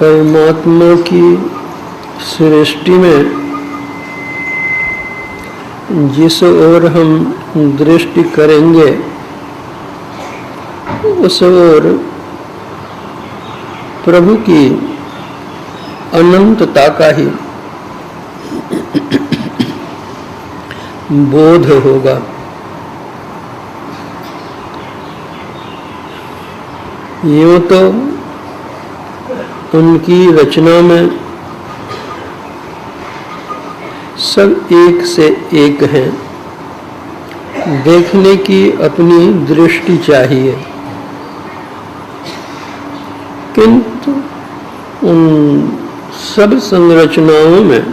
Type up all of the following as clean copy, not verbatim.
परमात्मा की सृष्टि में जिस ओर हम दृष्टि करेंगे उस ओर प्रभु की अनंतता का ही बोध होगा। यूं तो उनकी रचना में सब एक से एक हैं, देखने की अपनी दृष्टि चाहिए, किंतु उन सब संरचनाओं में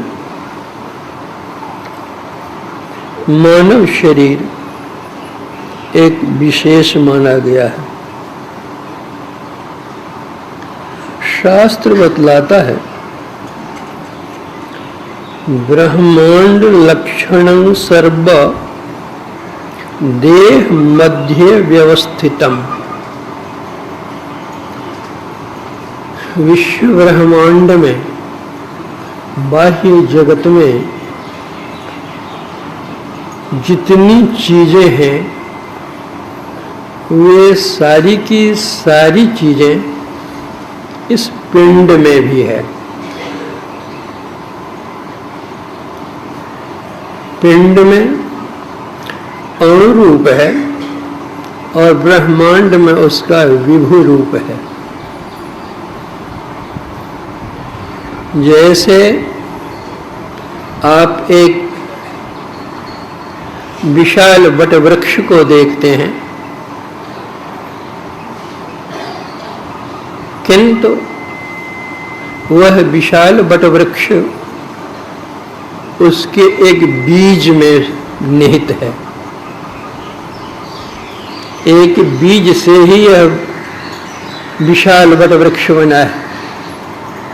मानव शरीर एक विशेष माना गया है। शास्त्र बतलाता है, ब्रह्मांड लक्षणं सर्व देह मध्ये व्यवस्थितम। विश्व ब्रह्मांड में, बाह्य जगत में जितनी चीजें हैं वे सारी की सारी चीजें इस पिंड में भी है। पिंड में अणु रूप है और ब्रह्मांड में उसका विभु रूप है। जैसे आप एक विशाल वट वृक्ष को देखते हैं, किंतु वह विशाल वट वृक्ष उसके एक बीज में निहित है। एक बीज से ही यह विशाल वट वृक्ष बना है,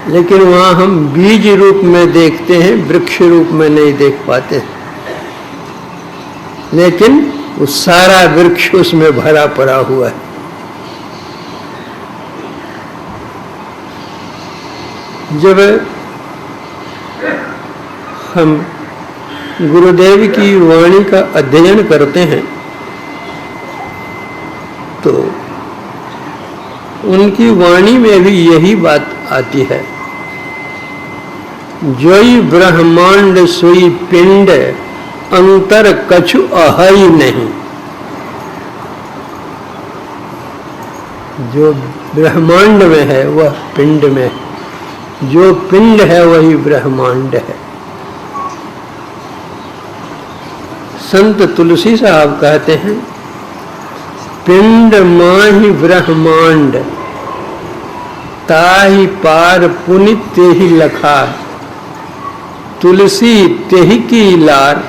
लेकिन वहाँ हम बीज रूप में देखते हैं, वृक्ष रूप में नहीं देख पाते। लेकिन वो सारा वृक्ष उसमें भरा पड़ा हुआ है। जब हम गुरुदेव की वाणी का अध्ययन करते हैं तो उनकी वाणी में भी यही बात आती है, जोई ब्रह्मांड सोई पिंड अंतर कछु अहई नहीं। जो ब्रह्मांड में है वह पिंड में है, जो पिंड है वही ब्रह्मांड है। संत तुलसी साहब कहते हैं, पिंड माहि ब्रह्मांड ताहि पार पुनित तेहि लखा। तुलसी तेहि की लार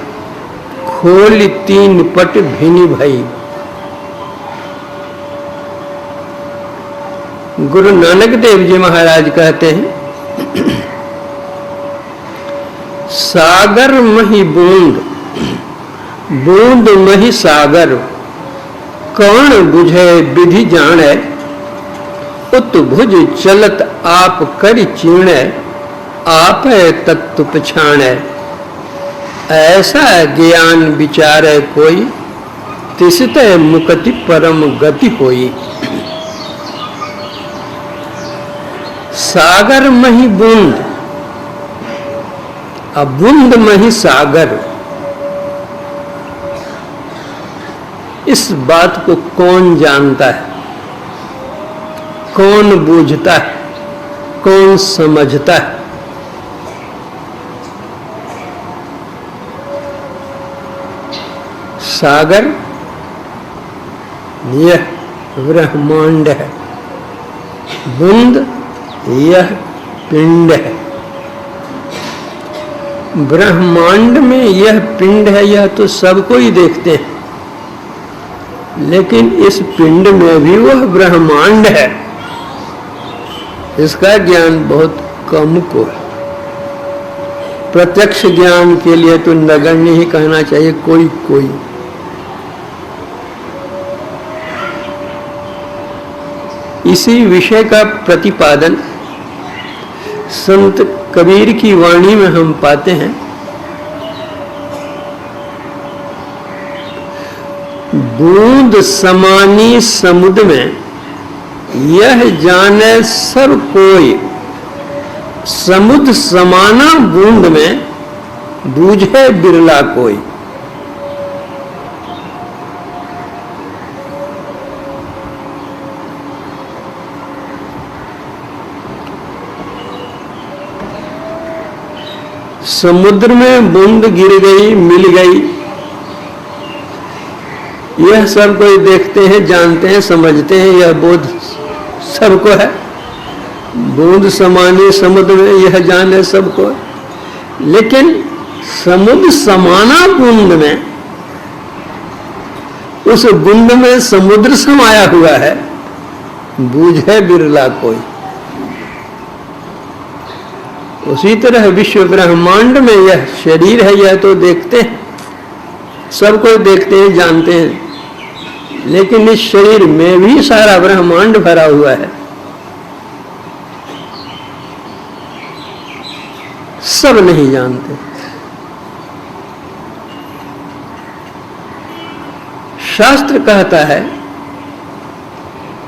खोल तीन पट भिनी भई। गुरु नानक देव जी महाराज कहते हैं, सागर मही बूंद, बूंद मही सागर, कौन बुझे विधि जाने, उत्भुज चलत आप कर चीणे, आप तत्व पछाणे। ऐसा ज्ञान विचारे कोई, तिसते मुक्ति परम गति होई। सागर मही बूंद, अब बूंद मही सागर। इस बात को कौन जानता है, कौन बूझता है, कौन समझता है? सागर यह ब्रह्मांड है, बूंद यह पिंड है। ब्रह्मांड में यह पिंड है, यह तो सबको ही देखते हैं, लेकिन इस पिंड में भी वह ब्रह्मांड है, इसका ज्ञान बहुत कम को है। प्रत्यक्ष ज्ञान के लिए तो नगण्य ही कहना चाहिए, कोई कोई। इसी विषय का प्रतिपादन संत कबीर की वाणी में हम पाते हैं, बूंद समानी समुद्र में यह जाने सब कोई, समुद्र समाना बूंद में बूझे बिरला कोई। समुद्र में बूंद गिर गई, मिल गई, यह सब कोई देखते हैं, जानते हैं, समझते हैं, यह बोध सबको है। बूंद समानी समुद्र में यह जाने सबको, लेकिन समुद्र समाना बूंद में, उस बूंद में समुद्र समाया हुआ है, बूझे बिरला कोई। उसी तरह विश्व ब्रह्मांड में यह शरीर है, यह तो देखते हैं, सब कोई देखते हैं, जानते हैं, लेकिन इस शरीर में भी सारा ब्रह्मांड भरा हुआ है, सब नहीं जानते। शास्त्र कहता है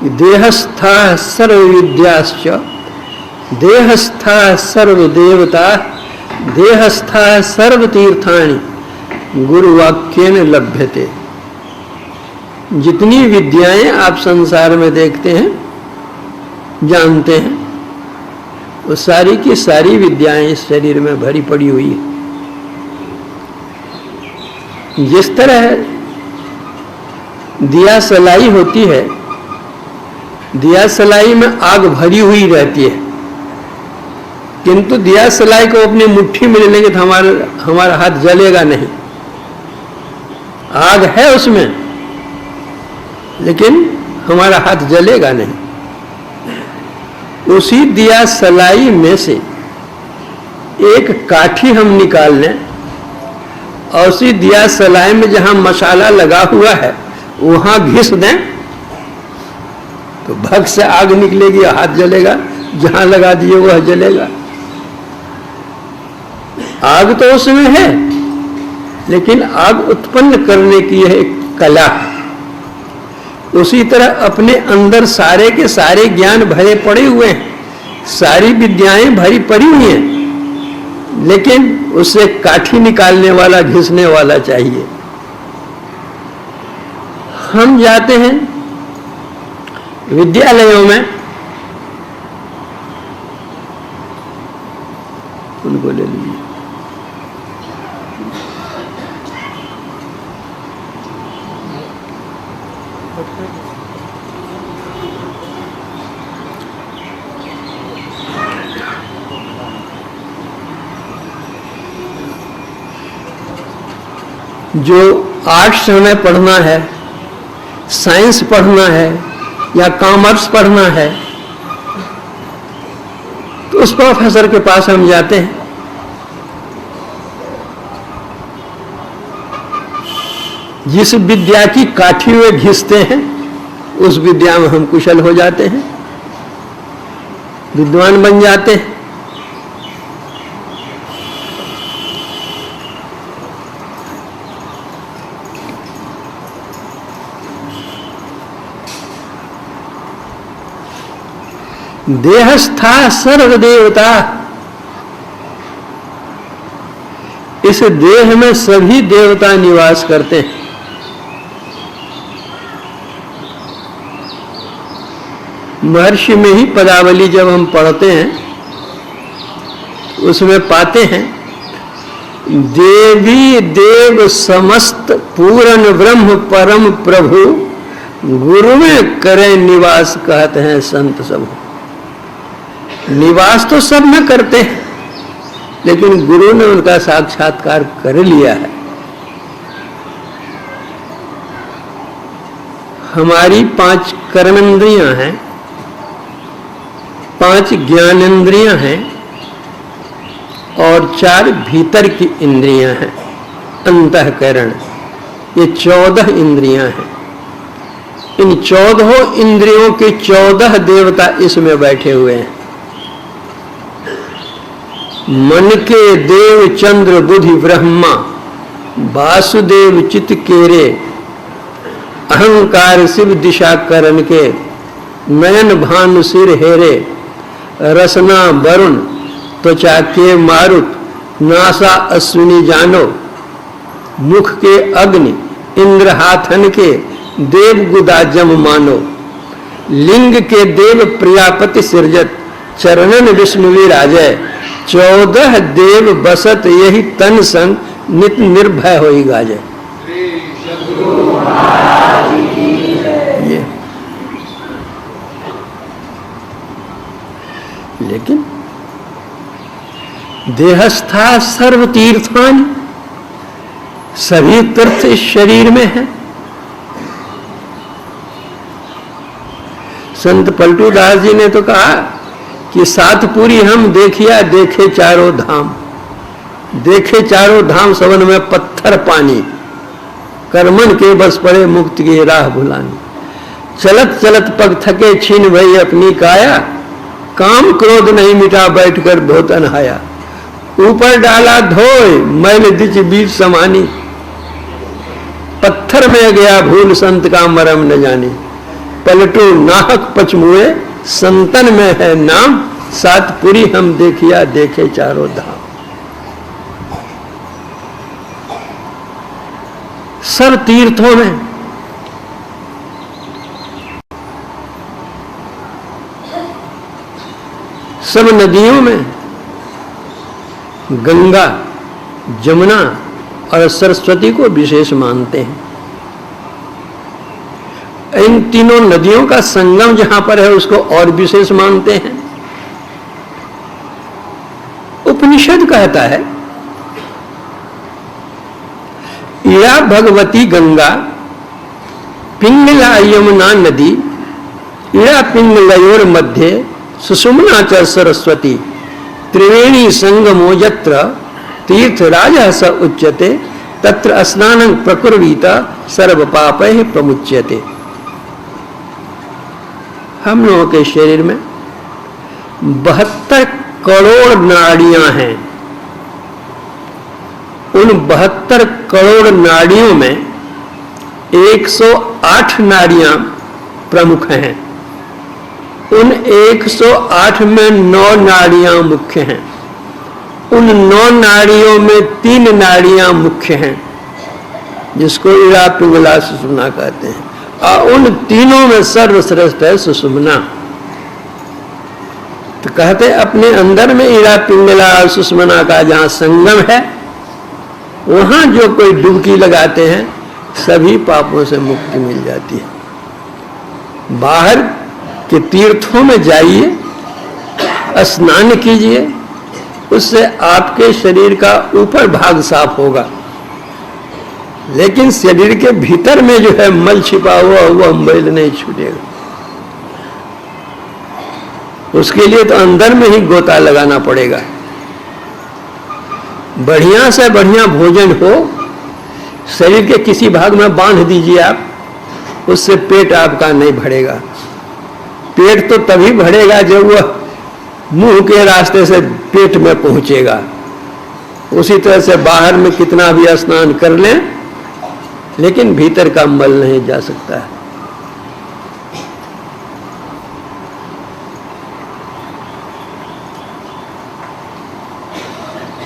कि देहस्था सर्व विद्याश्च, देहस्था सर्व देवता, देहस्था सर्व तीर्थानि गुरुवाक्येन लभ्यते। जितनी विद्याएं आप संसार में देखते हैं, जानते हैं, वो सारी की सारी विद्याएं इस शरीर में भरी पड़ी हुई है। जिस तरह दिया सलाई होती है, दिया सलाई में आग भरी हुई रहती है, किंतु दिया सलाई को अपनी मुट्ठी में ले लेंगे तो हमारा हाथ जलेगा नहीं। आग है उसमें, लेकिन हमारा हाथ जलेगा नहीं। उसी दिया सलाई में से एक काठी हम निकाल लें और उसी दिया सलाई में जहां मसाला लगा हुआ है वहां घिस दें तो भग से आग निकलेगी, हाथ जलेगा, जहां लगा दिए वह जलेगा। आग तो उसमें है, लेकिन आग उत्पन्न करने की यह एक कला है। उसी तरह अपने अंदर सारे के सारे ज्ञान भरे पड़े हुए हैं, सारी विद्याएं भरी पड़ी हुई हैं, लेकिन उससे काठी निकालने वाला, घिसने वाला चाहिए। हम जाते हैं विद्यालयों में, उनको ले लीजिए, जो आर्ट्स हमें पढ़ना है, साइंस पढ़ना है या कॉमर्स पढ़ना है, तो उस प्रोफेसर के पास हम जाते हैं। जिस विद्या की काठी में घिसते हैं उस विद्या में हम कुशल हो जाते हैं, विद्वान बन जाते हैं। देहस्था सर्व देवता, इस देह में सभी देवता निवास करते हैं। महर्षि में ही पदावली जब हम पढ़ते हैं उसमें पाते हैं, देवी देव समस्त पूर्ण ब्रह्म परम प्रभु, गुरु में करें निवास, कहते हैं संत सब। निवास तो सब में करते हैं, लेकिन गुरु ने उनका साक्षात्कार कर लिया है। हमारी 5 कर्मेंद्रियां हैं, 5 ज्ञानेंद्रियां हैं और 4 भीतर की इंद्रियां हैं, अंतःकरण। ये 14 इंद्रियां हैं। इन 14 इंद्रियों के 14 देवता इसमें बैठे हुए हैं। मन के देव चंद्र बुधि ब्रह्मा, वासुदेव चित केरे, अहंकार शिव दिशा करण के, नयन भानु सिर हेरे, रसना वरुण त्वचा के मारुत, नासा अश्विनी जानो, मुख के अग्नि इंद्र हाथन के, देव गुदा जम मानो, लिंग के देव प्रियापति सृजत, चरणन विष्णु विराजय, 14 देव बसत यही तन संग, नित निर्भय होई गाजय। ये लेकिन देहस्था सर्व तीर्थान, सभी तीर्थ इस शरीर में है। संत पलटू दास जी ने तो कहा कि सातपुरी हम देखिया, देखे चारों धाम, देखे चारों धाम सवन में पत्थर पानी, कर्मन के बस पड़े मुक्त की राह भुलानी, चलत चलत पग थके छीन भई अपनी काया, काम क्रोध नहीं मिटा बैठकर धोतन हाया, ऊपर डाला धोए मैल दिच बीच समानी, पत्थर में गया भूल संत का मरम न जानी, पलटू नाहक पचमुए संतन में है नाम, सातपुरी हम देखिया, देखे चारों धाम। सब तीर्थों में सब नदियों में गंगा, जमुना और सरस्वती को विशेष मानते हैं। इन तीनों नदियों का संगम जहां पर है उसको और विशेष मानते हैं। उपनिषद कहता है या भगवती गंगा, पिंगला यमुना नदी, या पिंगलयोर मध्य सुषुम्ना च सरस्वती, त्रिवेणी संगमो यत्र तीर्थराजः स उच्यते, तत्र स्नानं प्रकुर्वीत सर्व पापैः प्रमुच्यते। हम लोगों के शरीर में 72 करोड़ नाड़ियां हैं। उन 72 करोड़ नाड़ियों में 108 नाड़ियां प्रमुख हैं। उन 108 में 9 नाड़ियां मुख्य हैं। उन 9 नाड़ियों में 3 नाड़ियां मुख्य हैं, जिसको इड़ा पिंगला सुषुम्ना कहते हैं, और उन तीनों में सर्वश्रेष्ठ है सुषुम्ना। तो कहते अपने अंदर में इड़ा पिंगला और सुषुम्ना का जहां संगम है, वहां जो कोई डुबकी लगाते हैं सभी पापों से मुक्ति मिल जाती है। बाहर के तीर्थों में जाइए, स्नान कीजिए, उससे आपके शरीर का ऊपर भाग साफ होगा, लेकिन शरीर के भीतर में जो है मल छिपा हुआ वह मैल नहीं छूटेगा। उसके लिए तो अंदर में ही गोता लगाना पड़ेगा। बढ़िया से बढ़िया भोजन हो, शरीर के किसी भाग में बांध दीजिए आप, उससे पेट आपका नहीं भरेगा। पेट तो तभी भरेगा जब वह मुंह के रास्ते से पेट में पहुंचेगा। उसी तरह से बाहर में कितना भी स्नान कर लें, लेकिन भीतर का मल नहीं जा सकता है।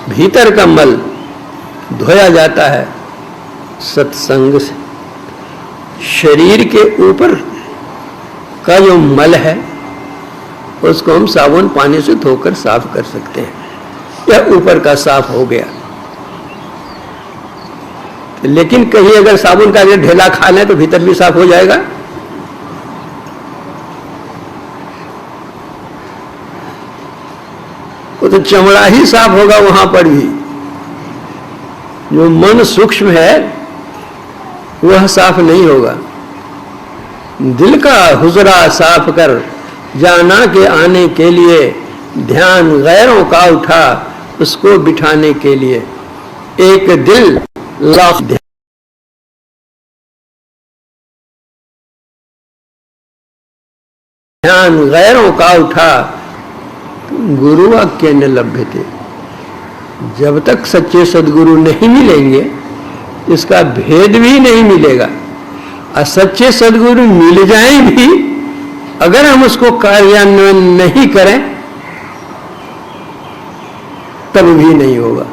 भीतर का मल धोया जाता है सत्संग से। शरीर के ऊपर का जो मल है उसको हम साबुन पानी से धोकर साफ कर सकते हैं। यह ऊपर का साफ हो गया। लेकिन कहीं अगर साबुन का ढेला खा लें तो भीतर भी साफ हो जाएगा। वो तो चमड़ा ही साफ होगा, वहां पर भी जो मन सूक्ष्म है वह साफ नहीं होगा। दिल का हुजरा साफ कर जाना के आने के लिए, ध्यान गैरों का उठा उसको बिठाने के लिए। एक दिल लाख ध्यान गैरों का उठा, गुरु वाक्य न लभ्यते। जब तक सच्चे सद्गुरु नहीं मिलेंगे इसका भेद भी नहीं मिलेगा। और सच्चे सद्गुरु मिल जाएं भी, अगर हम उसको कार्यान्वयन नहीं करें तब भी नहीं होगा।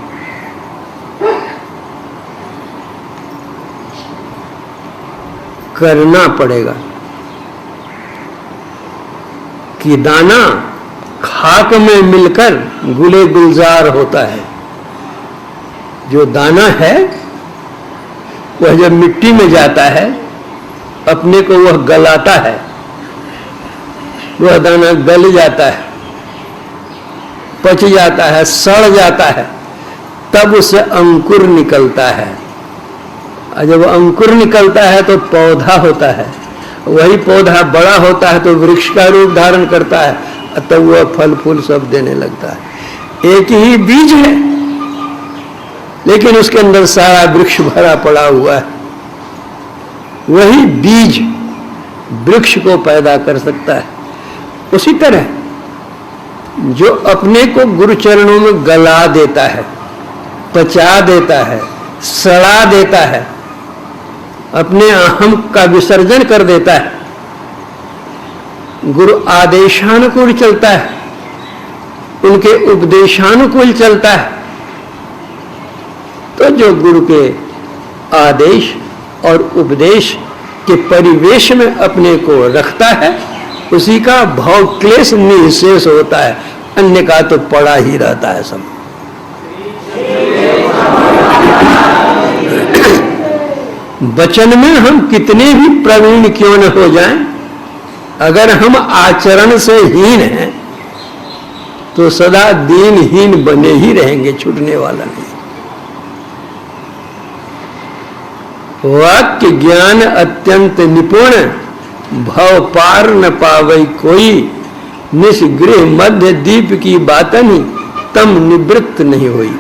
करना पड़ेगा कि दाना खाक में मिलकर गुले गुलजार होता है। जो दाना है वह जब मिट्टी में जाता है अपने को वह गलाता है, वह दाना गल जाता है, पच जाता है, सड़ जाता है, तब उससे अंकुर निकलता है। और जब अंकुर निकलता है तो पौधा होता है, वही पौधा बड़ा होता है तो वृक्ष का रूप धारण करता है, तब वह फल फूल सब देने लगता है। एक ही बीज है लेकिन उसके अंदर सारा वृक्ष भरा पड़ा हुआ है। वही बीज वृक्ष को पैदा कर सकता है। उसी तरह जो अपने को गुरु चरणों में गला देता है, पचा देता है, सड़ा देता है, अपने अहम का विसर्जन कर देता है, गुरु आदेशानुकूल चलता है, उनके उपदेशानुकूल चलता है, तो जो गुरु के आदेश और उपदेश के परिवेश में अपने को रखता है उसी का भाव क्लेश निःशेष होता है, अन्य का तो पड़ा ही रहता है सब। वचन में हम कितने भी प्रवीण क्यों न हो जाएं, अगर हम आचरण से हीन हैं तो सदा दीनहीन बने ही रहेंगे, छूटने वाला नहीं। वाक्य ज्ञान अत्यंत निपुण, भव पार न पावई कोई, निष्गृह मध्य दीप की बातनी, तम निवृत्त नहीं हुई।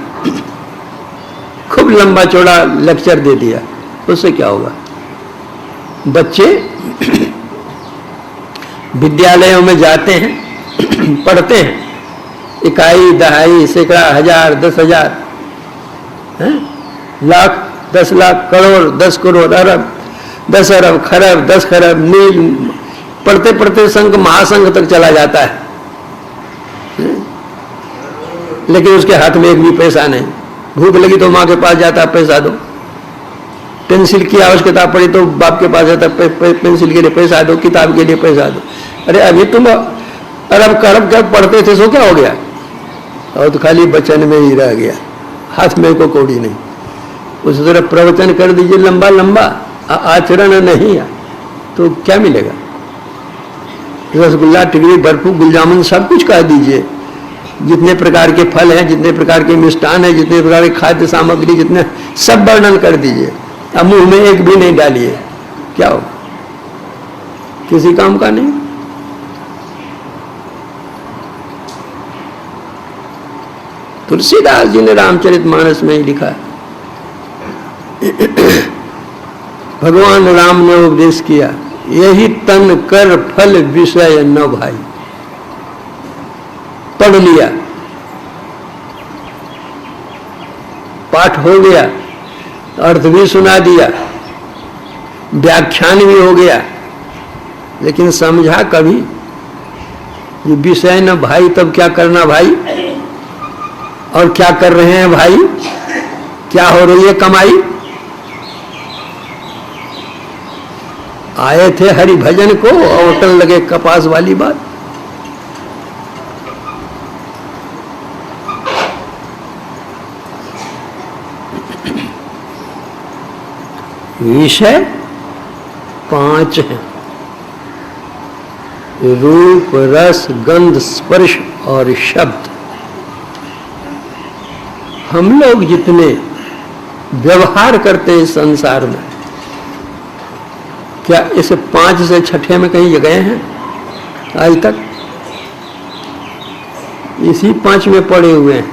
खूब लंबा चौड़ा लेक्चर दे दिया, उससे क्या होगा? बच्चे विद्यालयों में जाते हैं, पढ़ते हैं, इकाई, दहाई, सैकड़ा, हजार, 10,000, लाख, 10 लाख, करोड़, 10 करोड़, अरब, 10 अरब, खरब, 10 खरब, मील, पढ़ते पढ़ते संघ महासंघ तक चला जाता है, लेकिन उसके हाथ में एक भी पैसा नहीं। भूख लगी तो माँ के पास जाता, पैसा दो। पेंसिल की आवश्यकता पड़ी तो बाप के पास जाता, पेंसिल के लिए पैसा दो, किताब के लिए पैसा दो। अरे अभी तुम अरब खरब क्या पढ़ते थे, सो क्या हो गया? और तो खाली वचन में ही रह गया, हाथ में को कौड़ी नहीं। उस तरह प्रवचन कर दीजिए लंबा लंबा, आचरण नहीं है तो क्या मिलेगा? रसगुल्ला, टिकड़ी, बर्फी, गुलजामुन सब कुछ कह दीजिए, जितने प्रकार के फल हैं, जितने प्रकार के मिष्ठान हैं, जितने प्रकार की खाद्य सामग्री, जितने सब वर्णन कर दीजिए। अब मुंह में एक भी नहीं डालिए, क्या हो? किसी काम का नहीं। तुलसीदास जी ने रामचरितमानस में ही लिखा है, भगवान राम ने उपदेश किया, यही तन कर फल विषय न भाई। पढ़ लिया, पाठ हो गया, अर्थ भी सुना दिया, व्याख्यान भी हो गया, लेकिन समझा कभी? ये विषय न भाई, तब क्या करना भाई? और क्या कर रहे हैं भाई? क्या हो रही है कमाई? आए थे हरि भजन को और होटल लगे कपास वाली बात। विषय 5 हैं, रूप, रस, गंध, स्पर्श और शब्द। हम लोग जितने व्यवहार करते हैं संसार में, क्या इस 5 से 6 में कहीं गए हैं आज तक? इसी 5 में पड़े हुए हैं।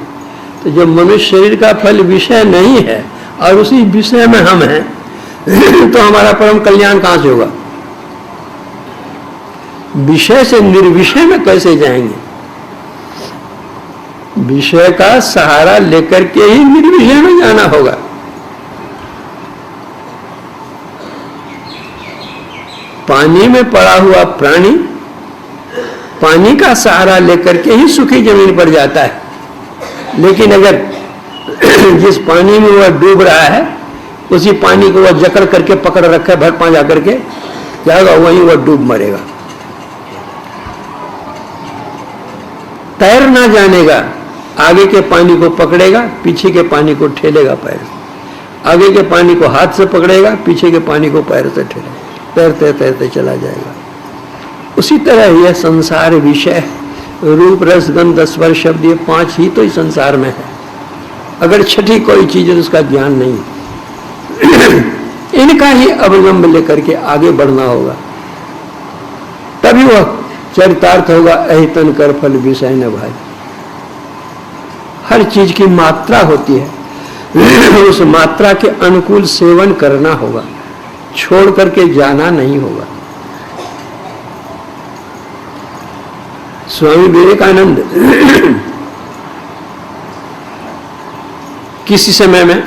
तो जब मनुष्य शरीर का फल विषय नहीं है और उसी विषय में हम हैं तो हमारा परम कल्याण कहां से होगा? विषय से निर्विषय में कैसे जाएंगे? विषय का सहारा लेकर के ही निर्विषय में जाना होगा। पानी में पड़ा हुआ प्राणी पानी का सहारा लेकर के ही सूखी जमीन पर जाता है, लेकिन अगर जिस पानी में वह डूब रहा है उसी पानी को वह जकड़ करके पकड़ रखा है, भर पांजा करके जाएगा, वहीं वह डूब मरेगा। तैर ना जानेगा, आगे के पानी को पकड़ेगा, पीछे के पानी को ठेलेगा पैर से, आगे के पानी को हाथ से पकड़ेगा, पीछे के पानी को पैर से ठेलेगा, तैरते तैरते चला जाएगा। उसी तरह यह संसार विषय रूप रस गंध स्पर्श शब्द ये 5 ही तो इस संसार में है। अगर छठी कोई चीज है तो उसका ज्ञान नहीं। इनका ही अवलंब लेकर के आगे बढ़ना होगा, तभी वह चरितार्थ होगा। अहितन कर फल विषय न भाई। हर चीज की मात्रा होती है, उस मात्रा के अनुकूल सेवन करना होगा, छोड़ करके जाना नहीं होगा। स्वामी विवेकानंद किसी समय में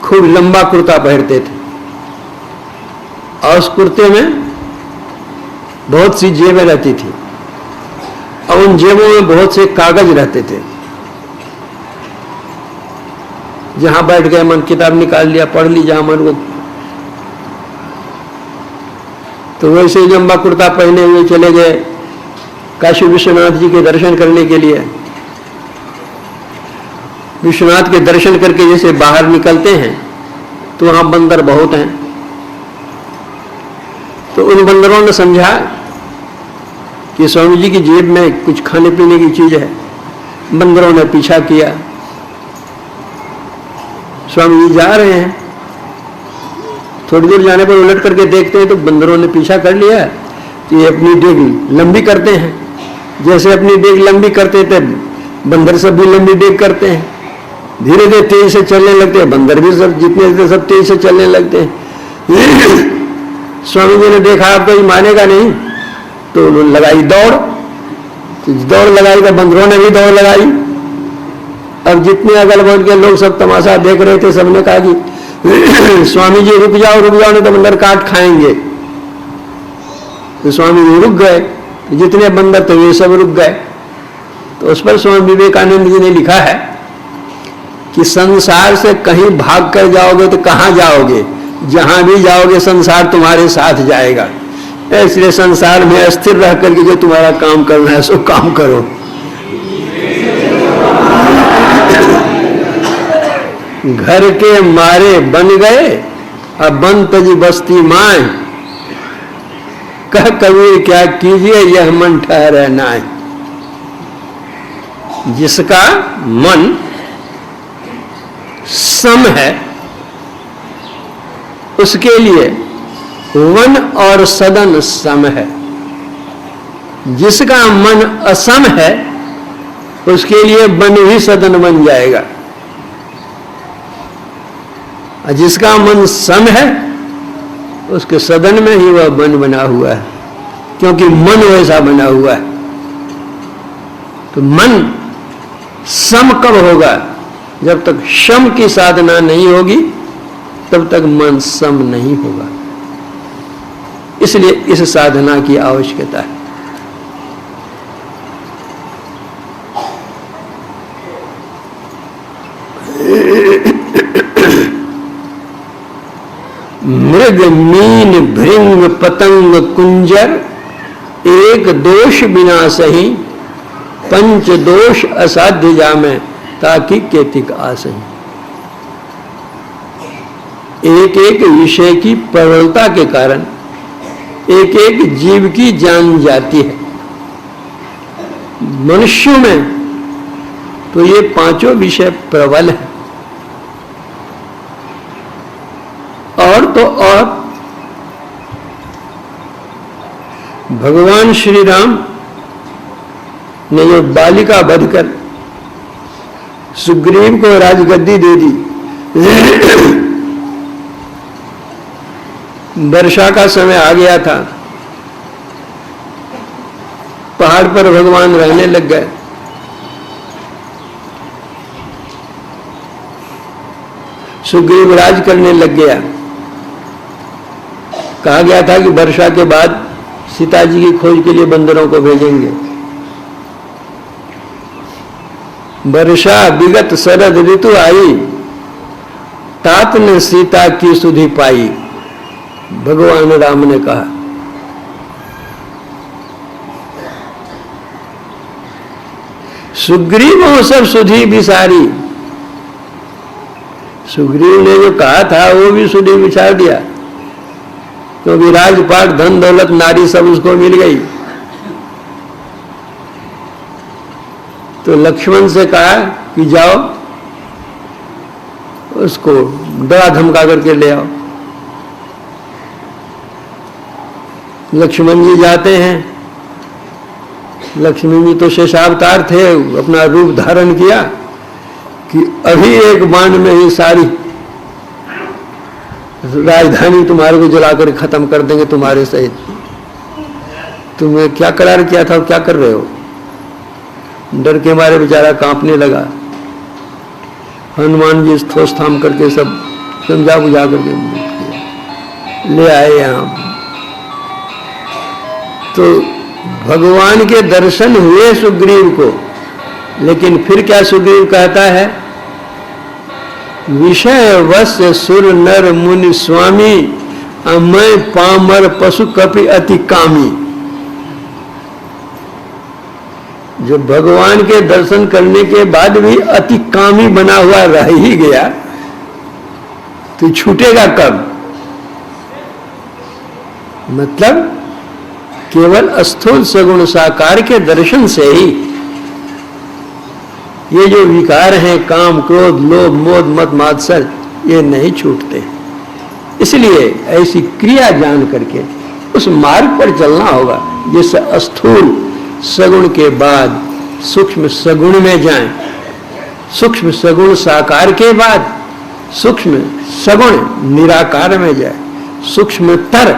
खूब लंबा कुर्ता पहनते थे और उस कुर्ते में बहुत सी जेबें रहती थी और उन जेबों में बहुत से कागज रहते थे। जहां बैठ गए मन किताब निकाल लिया, पढ़ ली जहां मन को। तो वैसे ही लंबा कुर्ता पहने हुए चले गए काशी विश्वनाथ जी के दर्शन करने के लिए। विश्वनाथ के दर्शन करके जैसे बाहर निकलते हैं तो वहां बंदर बहुत हैं। तो उन बंदरों ने समझा कि स्वामी जी की जेब में कुछ खाने पीने की चीज है। बंदरों ने पीछा किया, स्वामी जी जा रहे हैं। थोड़ी दूर जाने पर उलट करके देखते हैं तो बंदरों ने पीछा कर लिया। तो ये अपनी डेग लंबी करते हैं, जैसे अपनी डेग लंबी करते थे बंदर सब भी लंबी डेग करते हैं। धीरे धीरे तेज से चलने लगते हैं, बंदर भी सब जितने थे सब तेज से चलने लगते हैं। स्वामी जी ने देखा अब तो ये मानेगा नहीं, तो लगाई दौड़। तो दौड़ लगाई तो बंदरों ने भी दौड़ लगाई। अब जितने अगल बगल के लोग सब तमाशा देख रहे थे, सबने कहा कि स्वामी जी रुक जाओ नहीं तो बंदर काट खाएंगे। तो स्वामी जी रुक गए, जितने बंदर थे वे सब रुक गए। तो उस पर स्वामी विवेकानंद जी ने लिखा है कि संसार से कहीं भाग कर जाओगे तो कहां जाओगे, जहां भी जाओगे संसार तुम्हारे साथ जाएगा। इसलिए संसार में अस्थिर रह करके जो तुम्हारा काम करना है सो काम करो। घर के मारे बन गए अब बन तजी बस्ती माए, कह कबीर क्या कीजिए यह मन ठहरे नाए। जिसका मन सम है उसके लिए वन और सदन सम है। जिसका मन असम है उसके लिए वन ही सदन बन जाएगा। और जिसका मन सम है उसके सदन में ही वह वन बना हुआ है, क्योंकि मन वैसा बना हुआ है। तो मन सम कब होगा? जब तक शम की साधना नहीं होगी तब तक मन सम नहीं होगा। इसलिए इस साधना की आवश्यकता है। मृग मीन भृंग पतंग कुंजर एक दोष बिना सही, पंच दोष असाध्य जामे ताकि केतिक आसही। एक एक विषय की प्रबलता के कारण एक एक जीव की जान जाती है। मनुष्यों में तो ये पांचों विषय प्रबल है। और तो और भगवान श्री राम ने जो बालिका वध कर सुग्रीव को राजगद्दी दे दी। वर्षा का समय आ गया था, पहाड़ पर भगवान रहने लग गए। सुग्रीव राज करने लग गया। कहा गया था कि वर्षा के बाद सीता जी की खोज के लिए बंदरों को भेजेंगे। वर्षा विगत शरद ऋतु आई, तात ने सीता की सुधि पाई, भगवान राम ने कहा। सुग्रीव सब सुधि विसारी, सुग्रीव ने जो कहा था वो भी सुधि विचार दिया, क्योंकि राजपाट धन दौलत नारी सब उसको मिल गई। तो लक्ष्मण से कहा कि जाओ उसको डरा धमका करके ले आओ। लक्ष्मण जी जाते हैं। लक्ष्मण जी तो शेषावतार थे, अपना रूप धारण किया कि अभी एक बाण में ही सारी राजधानी तुम्हारे को जलाकर खत्म कर देंगे तुम्हारे सहित। तुम्हें क्या करार किया था, क्या कर रहे हो? डर के मारे बेचारा कांपने लगा। हनुमान जी ठोस थाम करके सब समझा बुझा करके ले आए यहां। तो भगवान के दर्शन हुए सुग्रीव को, लेकिन फिर क्या सुग्रीव कहता है? विषय वश्य सुर नर मुनि स्वामी, मैं पामर पशु कपि अति कामी। जो भगवान के दर्शन करने के बाद भी अति कामी बना हुआ रह ही गया तो छूटेगा कब? मतलब केवल स्थूल सगुण साकार के दर्शन से ही ये जो विकार हैं, काम क्रोध लोभ मोद मद मात्सर्य, ये नहीं छूटते। इसलिए ऐसी क्रिया जान करके उस मार्ग पर चलना होगा जिससे स्थूल सगुण के बाद सूक्ष्म सगुण में जाएं, सूक्ष्म सगुण साकार के बाद सूक्ष्म सगुण निराकार में जाए, सूक्ष्मतर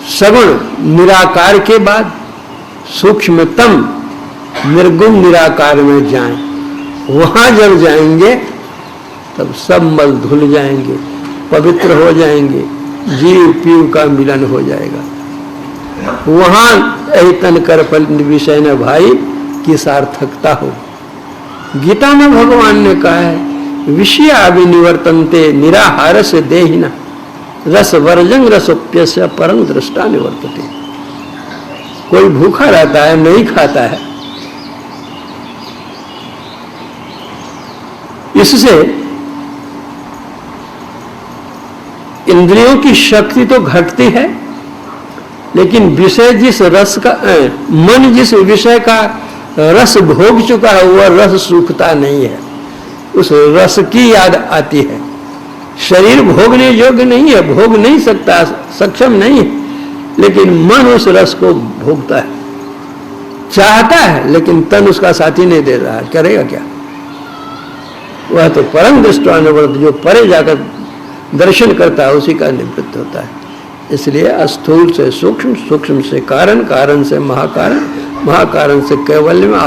सगुण निराकार के बाद सूक्ष्मतम निर्गुण निराकार में जाएं। वहां जब जाएंगे तब सब मल धुल जाएंगे, पवित्र हो जाएंगे, जीव पीव का मिलन हो जाएगा। वहां ऐतन कर फल विषय न भाई की सार्थकता हो। गीता में भगवान ने कहा है, विषया विनिवर्तन्ते निराहार से देहिना रस वर्जंग रसोप्यस्य परम दृष्टा निवर्तते। कोई भूखा रहता है, नहीं खाता है, इससे इंद्रियों की शक्ति तो घटती है, लेकिन विषय जिस रस का मन जिस विषय का रस भोग चुका है वह रस सूखता नहीं है, उस रस की याद आती है। शरीर भोगने योग्य नहीं है, भोग नहीं सकता, सक्षम नहीं है, लेकिन मन उस रस को भोगता है, चाहता है, लेकिन तन उसका साथी नहीं दे रहा है, करेगा क्या? वह तो परम दृष्टा निवृत्त, जो परे जाकर दर्शन करता है उसी का निवृत्त होता है। इसलिए स्थूल से सूक्ष्म, सूक्ष्म से कारण, कारण से महाकारण, महाकारण से कैवल्य में